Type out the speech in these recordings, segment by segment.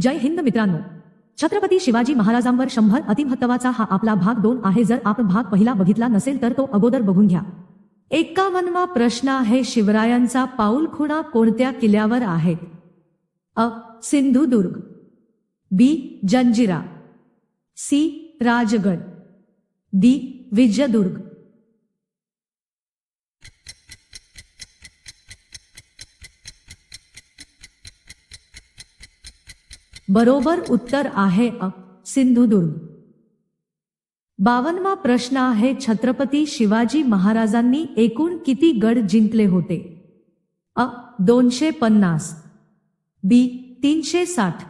जय हिंद मित्रांनो, छत्रपती शिवाजी महाराजांवर 100 अतिमहत्त्वाचा हा आपला भाग 2 आहे। जर आपण भाग पहिला बघितला नसेल तर तो अगोदर बघून घ्या। 51वा प्रश्न आहे, शिवरायांचा पाऊलखुणा कोणत्या किल्ल्यावर आहेत? अ. सिंधुदुर्ग, बी. जंजिरा, सी. राजगड, डी. विजयदुर्ग। बरोबर उत्तर आहे अ. सिंधुदुर्ग। 52वा प्रश्न आहे, छत्रपती शिवाजी महाराजांनी एकूण किती गड जिंकले होते? अ. 250, बी. 360,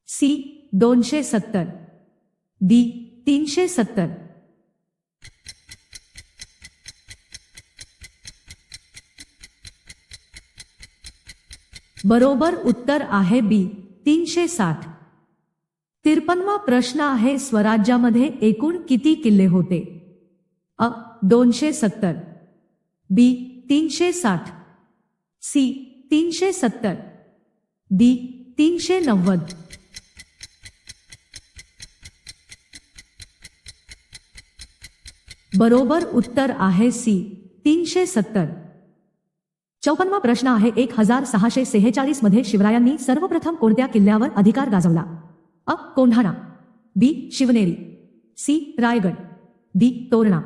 सी. 270, डी. 370। बरोबर उत्तर आहे बी. 360। 53वा प्रश्न आहे, स्वराज्यामध्ये एकूण किती किल्ले होते? अ. 270, बी. 360, सी. 370, डी. 390। बरोबर उत्तर आहे सी. 370। 54वा प्रश्न आहे, 1646 मध्ये शिवरायांनी सर्वप्रथम कोणत्या किल्ल्यावर अधिकार गाजवला? अ. कोंढाणा, बी. शिवनेरी, सी. रायगड, डी. तोरणा।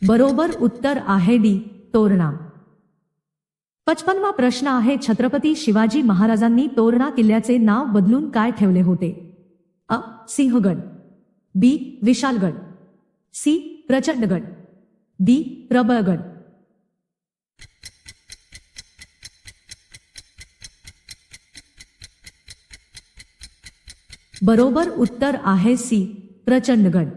बरोबर उत्तर आहे डी. तोरणा। 55वा प्रश्न आहे, छत्रपती शिवाजी महाराजांनी तोरणा किल्ल्याचे नाव बदलून काय ठेवले होते? अ. सिंहगड, बी. विशालगड, सी. प्रचंडगड, डी. प्रबळगड। बरोबर उत्तर आहे सी. प्रचंडगड।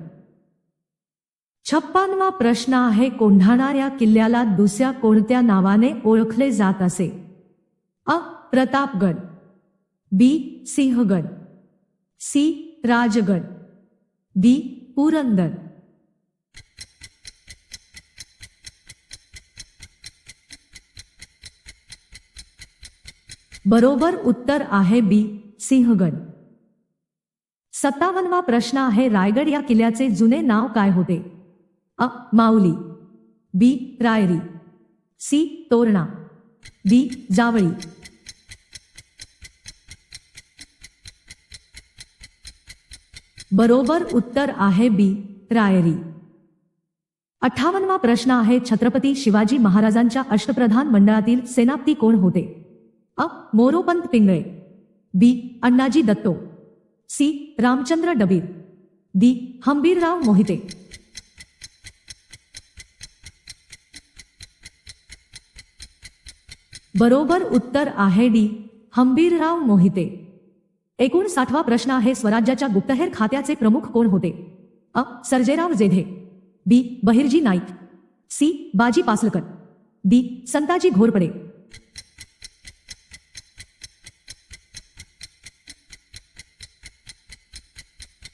56वा प्रश्न आहे, कोंढाणा या किल्ल्याला दुसऱ्या कोणत्या नावाने ओळखले जात असे? अ. प्रतापगड, बी. सिंहगड, सी. राजगड, डी. पुरंदर। बरोबर उत्तर आहे बी. सिंहगड। 57वा प्रश्न आहे, रायगड या किल्ल्याचे जुने नाव काय होते? अ. माऊली, बी. रायरी, सी. तोरणा, डी. जावळी। बरोबर उत्तर आहे बी. रायरी। 58वा प्रश्न आहे, छत्रपती शिवाजी महाराजांच्या अष्टप्रधान मंडळातील सेनापती कोण होते? अ. मोरोपंत पिंगळे, बी. अण्णाजी दत्तो, सी. रामचंद्र डबीर, डी. हंबीरराव मोहिते। बरोबर उत्तर आहे डी. हंबीरराव मोहिते। 59वा प्रश्न आहे, स्वराज्याच्या गुप्तहेर खात्याचे प्रमुख कोण होते? अ. सर्जेराव जेधे, बी. बहिर्जी नाईक, सी. बाजी पासलकर, डी. संताजी घोरपडे।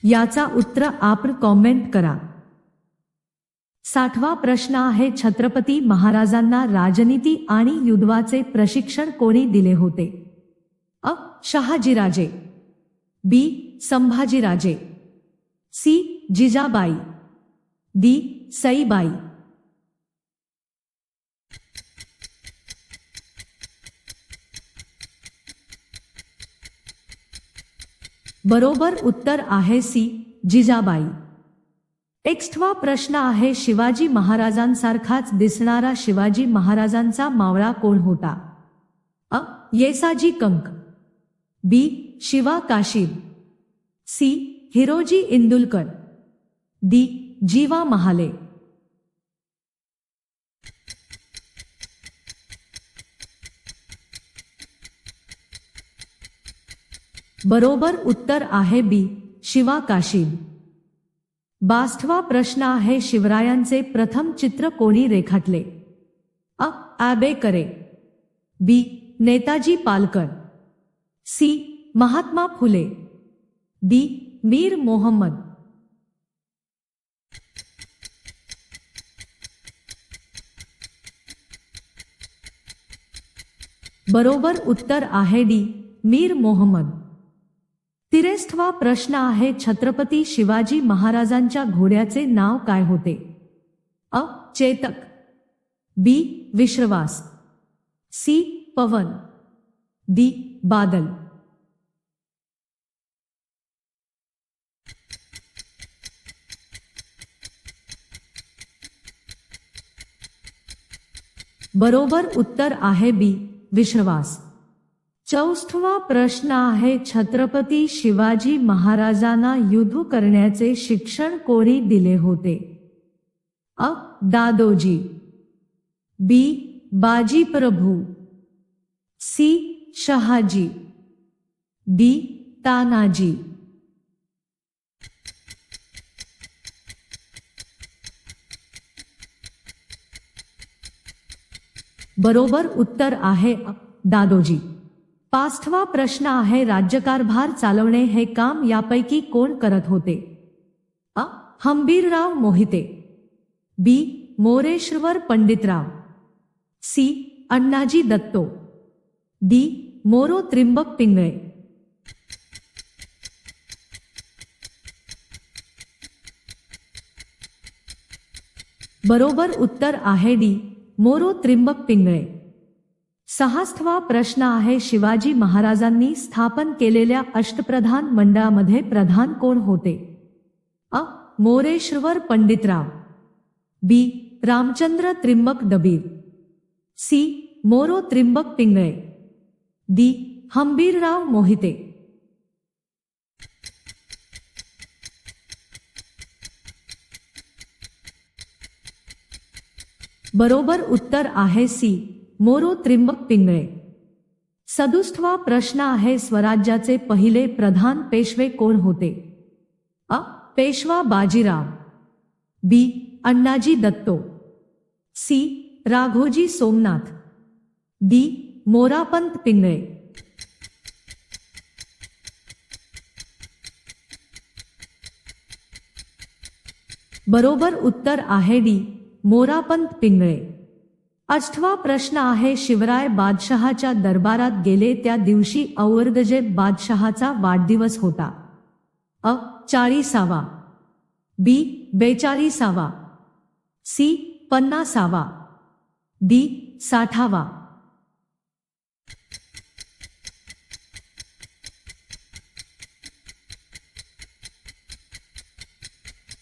याचा उत्तर आपण कॉमेंट करा। 60वा प्रश्न आहे, छत्रपती महाराजांना राजनीती आणि युद्धाचे प्रशिक्षण कोणी दिले होते? अ. शहाजीराजे, बी. संभाजीराजे, सी. जिजाबाई, डी. सईबाई। बरोबर उत्तर आहे सी. जिजाबाई। 61वा प्रश्न आहे, शिवाजी महाराजांसारखाच दिसणारा शिवाजी महाराजांचा मावळा कोण होता? अ. येसाजी कंक, बी. शिवा काशीद, सी. हिरोजी इंदुलकर, डी. जीवा महाले। बरोबर उत्तर आहे बी. शिवा काशीद। 62वा प्रश्न आहे, शिवरायांचे प्रथम चित्र कोणी रेखाटले? अ. आंबेडकर, बी. नेताजी पालकर, सी. महात्मा फुले, डी. मीर मोहम्मद। बरोबर उत्तर आहे डी मीर मोहम्मद. 63वा प्रश्न आहे छत्रपती शिवाजी महाराजांच्या घोड्याचे नाव काय होते? अ. चेतक, बी. विश्वास, सी. पवन, डी. बादल. बरोबर उत्तर आहे बी. विश्वास. 64वा प्रश्न आहे छत्रपती शिवाजी महाराजांना युद्ध करण्याचे शिक्षण कोणी दिले होते? अ. दादोजी, बी. बाजीप्रभू, सी. शहाजी, डी. तानाजी. बरोबर उत्तर आहे अ. दादोजी. 65वा प्रश्न आहे राज्यकारभार चालवणे हे काम यापैकी कोण करत होते? अ. हंबीरराव मोहिते, बी. मोरेश्वर पंडितराव, सी. अण्णाजी दत्तो, डी. मोरो त्रिंबक पिंगळे. बरोबर उत्तर आहे डी. मोरो त्रिंबक पिंगळे. 66वा प्रश्न आहे शिवाजी महाराजांनी स्थापन केलेल्या अष्टप्रधान मंडळामध्ये प्रधान कोण होते? अ. मोरेश्वर पंडितराव, बी. रामचंद्र त्रिंबक दबीर, सी. मोरो त्रिंबक पिंगळे, डी. हंबीरराव मोहिते. बरोबर उत्तर आहे सी. मोरो त्रिंबक पिंगळे. 67वा प्रश्न आहे स्वराज्याचे पहिले प्रधान पेशवे कोण होते? अ. पेशवा बाजीराव, बी. अण्णाजी दत्तो, सी. राघोजी सोमनाथ, डी. मोरापंत पिंगळे. बरोबर उत्तर आहे डी. मोरापंत पिंगळे. 8वा प्रश्न आहे शिवराय बादशहाच्या दरबारात गेले त्या दिवशी औरंगजेब बादशहाचा वाढदिवस होता. अ. 40वा, बी. 42वा, सी. 50वा, डी. 60वा.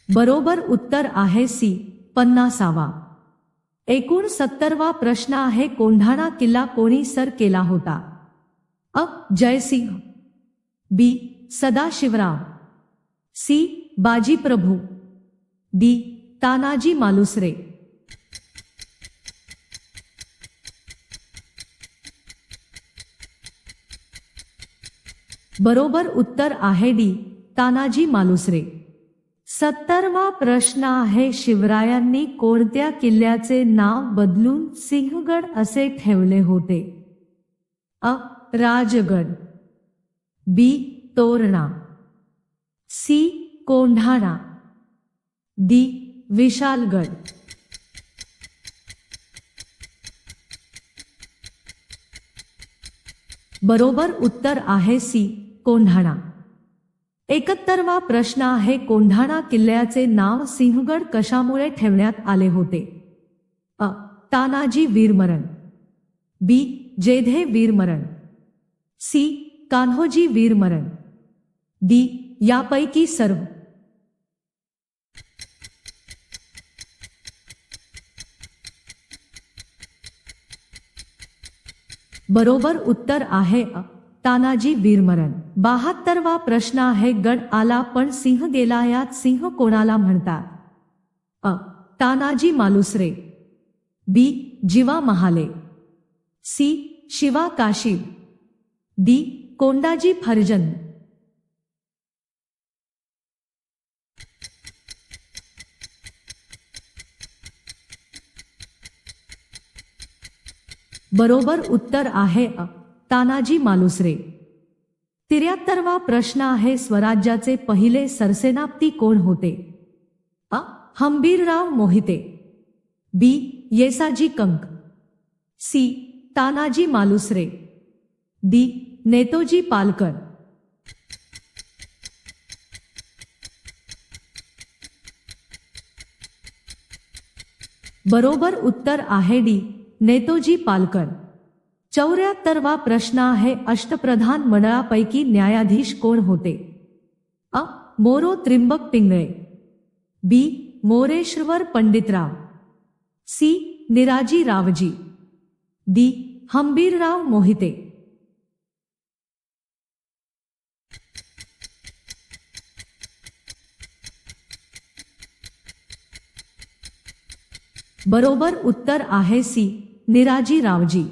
बरोबर उत्तर आहे सी. 50वा. एकूण 70वा प्रश्न आहे कोंढाणा किल्ला कोणी सर केला होता? अ. जयसिंग, बी. सदाशिवराव, सी. बाजीप्रभू, डी. तानाजी मालुसरे. बरोबर उत्तर आहे डी. तानाजी मालुसरे. 70वा प्रश्न आहे शिवरायांनी कोणत्या किल्ल्याचे नाव बदलून सिंहगड असे ठेवले होते? अ. राजगड, बी. तोरणा, सी. कोंढाणा, डी. विशालगड. बरोबर उत्तर आहे सी. कोंढाणा. 71वा प्रश्न आहे कोंढाणा किल्ल्याचे नाव सिंहगड कशामुळे ठेवण्यात आले होते? अ. तानाजी वीरमरण, बी. जेधे वीरमरण, सी. कान्होजी वीरमरण, डी. यापैकी सर्व. बरोबर उत्तर आहे अ. तानाजी वीरमरण. 72वा प्रश्न आहे गड आला पण सिंह गेला यात सिंह कोणाला म्हणतात? अ. तानाजी मालुसरे, बी. जिवा महाले, सी. शिवा काशीद, डी. कोंडाजी फर्जंद. बरोबर उत्तर आहे अ. तानाजी मालुसरे. 73वा प्रश्न आहे स्वराज्याचे पहिले सरसेनापती कोण होते? अ. हंबीरराव मोहिते, बी. येसाजी कंक, सी. तानाजी मालुसरे, डी. नेतोजी पालकर. बरोबर उत्तर आहे डी. नेतोजी पालकर. 74वा प्रश्न आहे अष्टप्रधान मंडळापैकी न्यायाधीश कोण होते? अ. मोरो त्रिंबक पिंगळे, बी. मोरेश्वर पंडितराव, सी. निराजी रावजी, डी. हंबीरराव मोहिते. बरोबर उत्तर आहे सी. निराजी रावजी.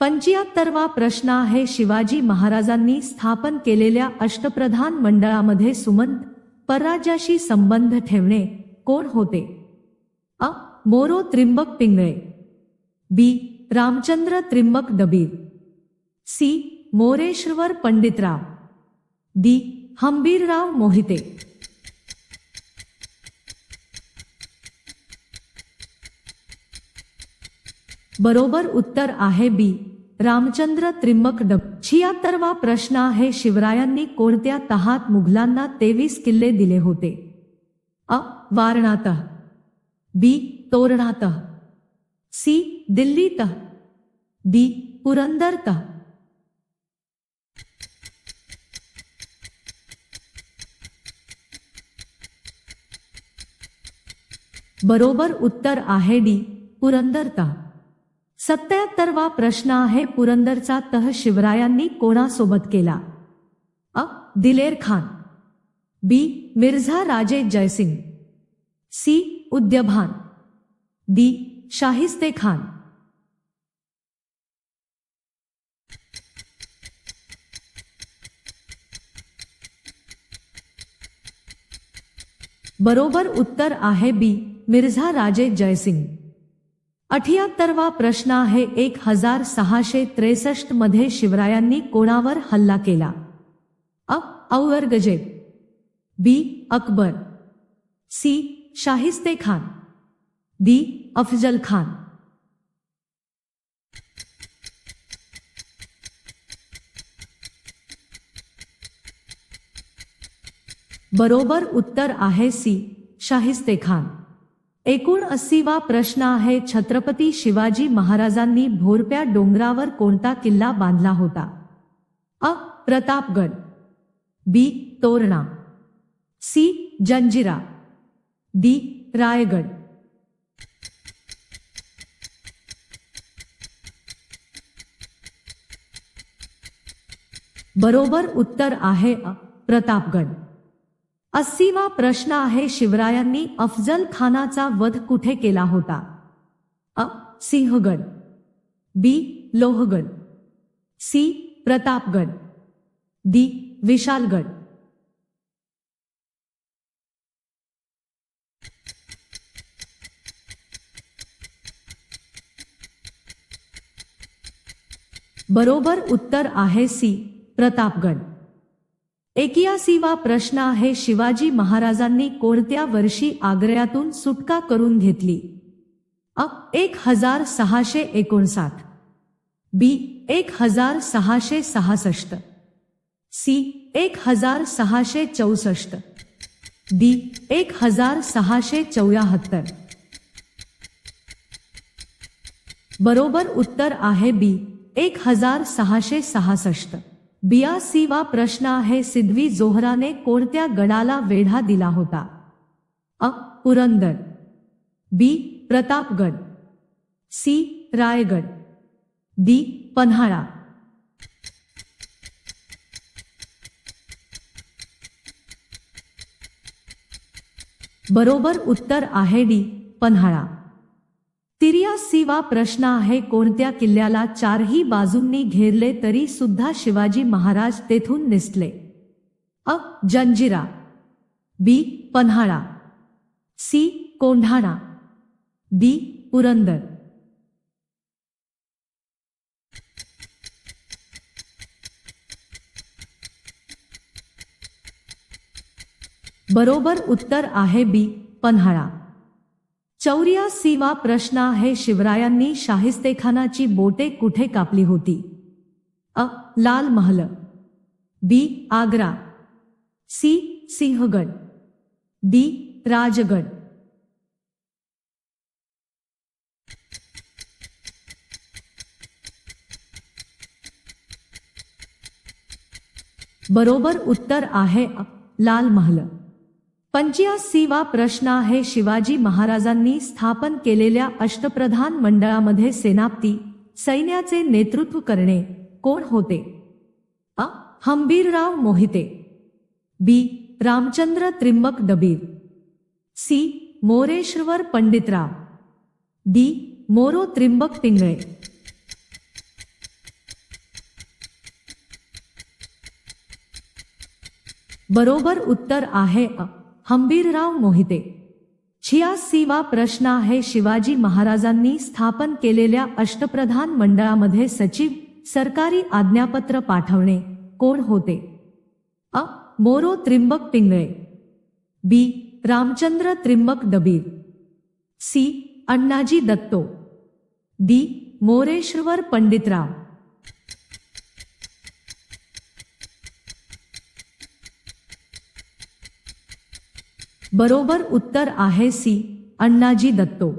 75वा प्रश्न आहे शिवाजी महाराजांनी स्थापन केलेल्या अष्टप्रधान मंडळामध्ये सुमंत परराज्याशी संबंध ठेवणे कोण होते? अ. मोरो त्रिंबक पिंगळे, बी. रामचंद्र त्रिंबक दबीर, सी. मोरेश्वर पंडितराव, डी. हंबीरराव मोहिते. बरोबर उत्तर आहे बी. रामचंद्र त्रिंबक दबीर. 76वा प्रश्न आहे शिवरायांनी कोणत्या तहात मुघलांना 23 किल्ले दिले होते? अ. वारणातः, बी. तोरणातः, सी. दिल्लीतः, डी. पुरंदरतः. बरोबर उत्तर आहे डी. पुरंदरतः. 77वा प्रश्न आहे पुरंदरचा तह शिवरायांनी कोणासोबत केला? अ. दिलेर खान, बी. मिर्झा राजे जयसिंग, सी. उद्यभान, डी. शाहिस्ते खान. बरोबर उत्तर आहे बी. मिर्झा राजे जयसिंग. 78वा प्रश्न आहे 1663 मध्ये शिवरायांनी कोणावर हल्ला केला? अ. औरंगजेब, बी. अकबर, सी. शाहिस्ते खान, डी. अफजल खान. बरोबर उत्तर आहे सी. शाहिस्ते खान. 79वा प्रश्न आहे छत्रपती शिवाजी महाराजांनी भोरप्या डोंगरावर कोणता किल्ला बांधला होता? अ. प्रतापगड, बी. तोरणा, सी. जंजिरा, डी. रायगड. बरोबर उत्तर आहे अ. प्रतापगड. 80वा प्रश्न आहे शिवरायांनी अफजल खानाचा वध कुठे केला होता? अ. सिंहगड, बी. लोहगड, सी. प्रतापगड, डी. विशालगड. बरोबर उत्तर आहे सी. प्रतापगड. 81वा प्रश्न आहे शिवाजी महाराजांनी कोणत्या वर्षी आग्र्यातून सुटका करून घेतली? अ. 1659, बी. 1666, सी. 1664, डी. 1674. बरोबर उत्तर आहे बी. 1666. 82वा प्रश्न आहे सिद्वी जोहराने कोणत्या गडाला वेढा दिला होता? अ. पुरंदर, बी. प्रतापगड, सी. रायगड, डी. पन्हाळा. बरोबर उत्तर आहे डी. पन्हाळा. 83वा प्रश्न आहे कोणत्या किल्ल्याला चारही बाजूंनी घेरले तरी सुद्धा शिवाजी महाराज तेथून निसटले? अ. जंजिरा, बी. पन्हाळा, सी. कोंढाणा, डी. पुरंदर. बरोबर उत्तर आहे बी. पन्हाळा. 84वा प्रश्न आहे शिवरायांनी शाहिस्तेखानाची बोटे कुठे कापली होती? अ. लाल महल, बी. आग्रा, सी. सिंहगड, डी. राजगड. बरोबर उत्तर आहे अ. लाल महल. 85वा प्रश्न आहे शिवाजी महाराजांनी स्थापन केलेल्या अष्टप्रधान मंडळामध्ये सेनापती सैन्याचे नेतृत्व करणे कोण होते? अ. हंबीरराव मोहिते, बी. रामचंद्र त्रिंबक दबीर, सी. मोरेश्वर पंडितराव, डी. मोरो त्रिंबक पिंगळे. बरोबर उत्तर आहे अ. हंबीरराव मोहिते. 86वा प्रश्न आहे शिवाजी महाराजांनी स्थापन केलेल्या अष्टप्रधान मंडळामध्ये सचिव सरकारी आज्ञापत्र पाठवणे कोण होते? अ. मोरो त्रिंबक पिंगळे, बी. रामचंद्र त्रिंबक दबीर, सी. अण्णाजी दत्तो, डी. मोरेश्वर पंडितराव. बरोबर उत्तर आहे सी. अण्णाजी दत्तो.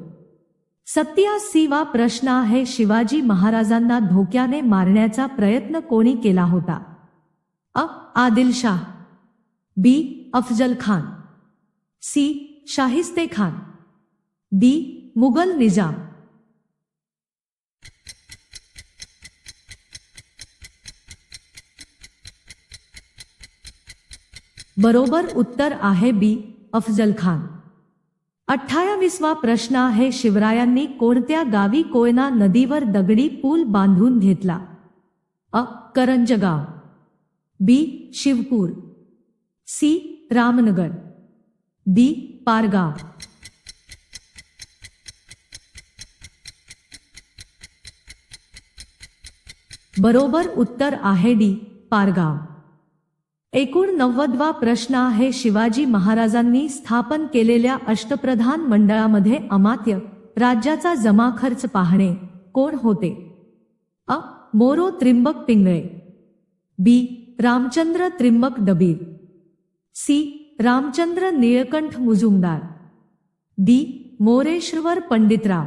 87वा प्रश्न आहे शिवाजी महाराजांना धोक्याने मारण्याचा प्रयत्न कोणी केला होता? अ. आदिलशाह, बी. अफजल खान, सी. शाहिस्तेखान, डी. मुघल निजाम. बरोबर उत्तर आहे बी. अफजल खान. 28वा प्रश्न आहे शिवरायांनी कोणत्या गावी कोयना नदीवर दगडी पूल बांधून घेतला? अ. करंजगाव, बी. शिवपूर, सी. रामनगर, डी. पारगाव. बरोबर उत्तर आहे डी. पारगाव. 89वा प्रश्न आहे शिवाजी महाराजांनी स्थापन केलेल्या अष्टप्रधान मंडळामध्ये अमात्य राज्याचा जमा खर्च पाहणे कोण होते? अ. मोरो त्रिंबक पिंगळे, बी. रामचंद्र त्रिंबक दबीर, सी. रामचंद्र निळकंठ मुजुमदार, डी. मोरेश्वर पंडितराव.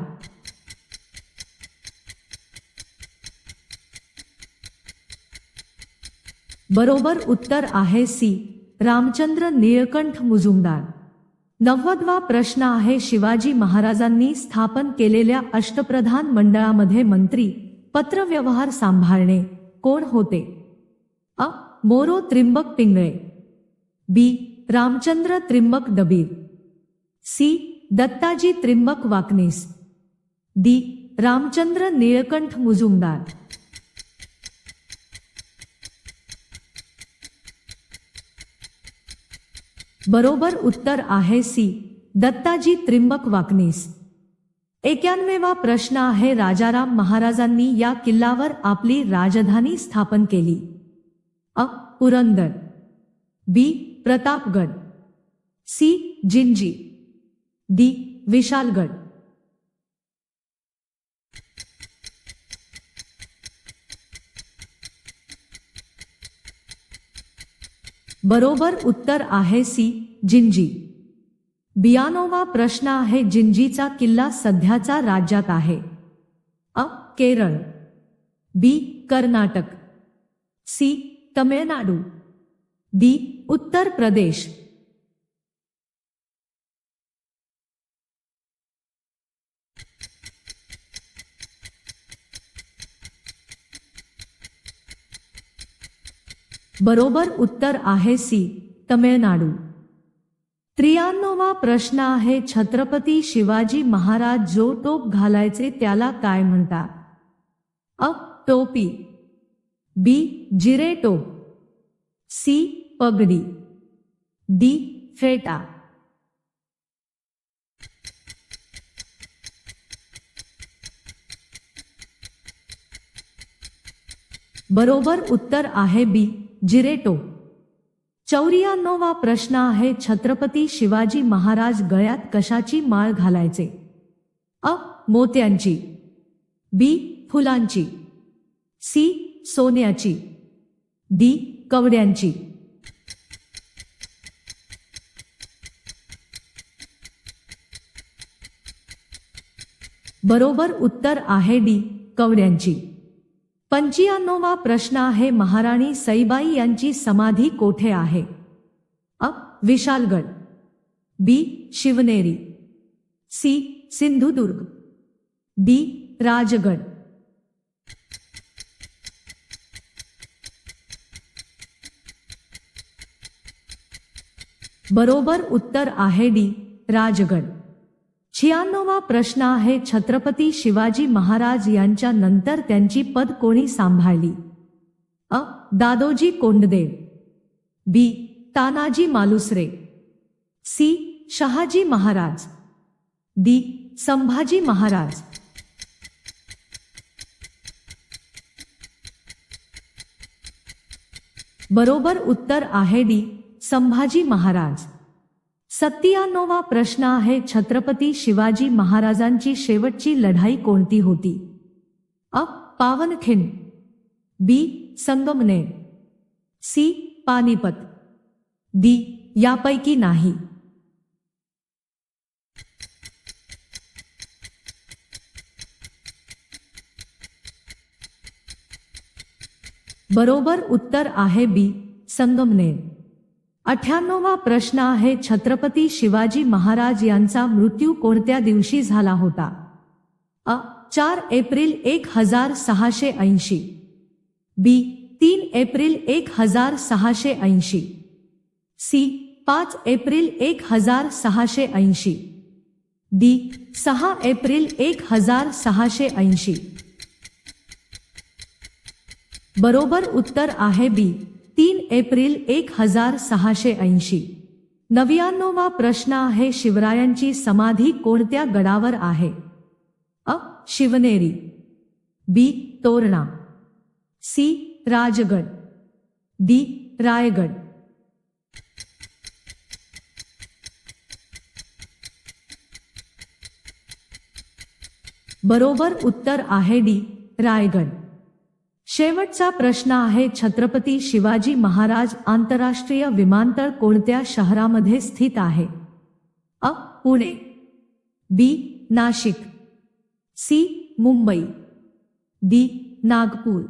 बरोबर उत्तर आहे सी. रामचंद्र निळकंठ मुजुमदार. 90वा प्रश्न आहे शिवाजी महाराजांनी स्थापन केलेल्या अष्टप्रधान मंडळामध्ये मंत्री पत्रव्यवहार सांभाळणे कोण होते? अ. मोरो त्रिंबक पिंगळे, बी. रामचंद्र त्रिंबक दबीर, सी. दत्ताजी त्रिंबक वाकनीस, डी. रामचंद्र निळकंठ मुजुमदार. बरोबर उत्तर आहे सी. दत्ताजी त्रिंबक वाकनीस. 91वा प्रश्न आहे राजाराम महाराजांनी या किल्ल्यावर आपली राजधानी स्थापन केली? अ. पुरंदर, बी. प्रतापगड, सी. जिंजी, डी. विशालगड. बरोबर उत्तर आहे सी. जिंजी. 92वा प्रश्न आहे जिंजीचा किल्ला सध्याच्या राज्यात आहे? अ. केरळ, बी. कर्नाटक, सी. तमिळनाडू, डी. उत्तर प्रदेश. बरोबर उत्तर आहे सी. तमिळनाडू. 93वा प्रश्न आहे छत्रपती शिवाजी महाराज जो टोप घालायचे त्याला काय म्हणतात? अ. टोपी, बी. जिरेटोप, सी. पगडी, डी. फेटा. बरोबर उत्तर आहे बी. जिरेटोप. 94वा प्रश्न आहे छत्रपती शिवाजी महाराज गळ्यात कशाची माळ घालायचे? मोत्यांची, बी फुलांची, सी सोन्याची, डी कवड्यांची. बरोबर उत्तर आहे डी कवड्यांची. 95वा प्रश्न आहे महाराणी सईबाई यांची समाधी कोठे आहे? अ विशालगड, बी शिवनेरी, सी सिंधुदुर्ग, डी राजगड. बरोबर उत्तर आहे डी राजगड. 96वा प्रश्न आहे छत्रपती शिवाजी महाराज यांच्या नंतर त्यांची पद कोणी सांभाळली? अ दादोजी कोंडदेव, बी तानाजी मालुसरे, सी शहाजी महाराज, डी संभाजी महाराज. बरोबर उत्तर आहे डी संभाजी महाराज. 97वा प्रश्न आहे छत्रपती शिवाजी महाराजांची शेवटची लढाई कोणती होती? अ पावनखिंड, बी संगमनेर, सी पानिपत, डी यापैकी नाही. बरोबर उत्तर आहे बी संगमनेर. 98वा प्रश्न आहे छत्रपती शिवाजी महाराज यांचा मृत्यू कोणत्या दिवशी झाला होता? A 4 April 1680, B 3 April 1680, C 5 April 1680, D 6 April 1680. बरोबर उत्तर आहे बी 3 एप्रिल 1680. 99वा प्रश्न आहे शिवरायांची समाधी कोणत्या गडावर आहे? अ शिवनेरी, बी तोरणा, सी राजगड, डी रायगड. बरोबर उत्तर आहे डी रायगड. शेवटचा प्रश्न आहे छत्रपती शिवाजी महाराज आंतरराष्ट्रीय विमानतळ कोणत्या शहरामध्ये स्थित आहे? अ पुणे, बी नाशिक, सी मुंबई, डी नागपूर.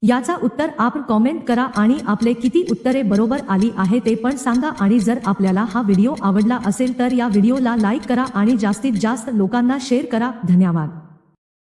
याचा उत्तर आपण कॉमेंट करा आणि आपले किती उत्तरे बरोबर आली आहे ते पण सांगा. आणि जर आपल्याला हा व्हिडिओ आवडला असेल तर या व्हिडिओला लाईक करा आणि जास्तीत जास्त लोकांना शेअर करा. धन्यवाद.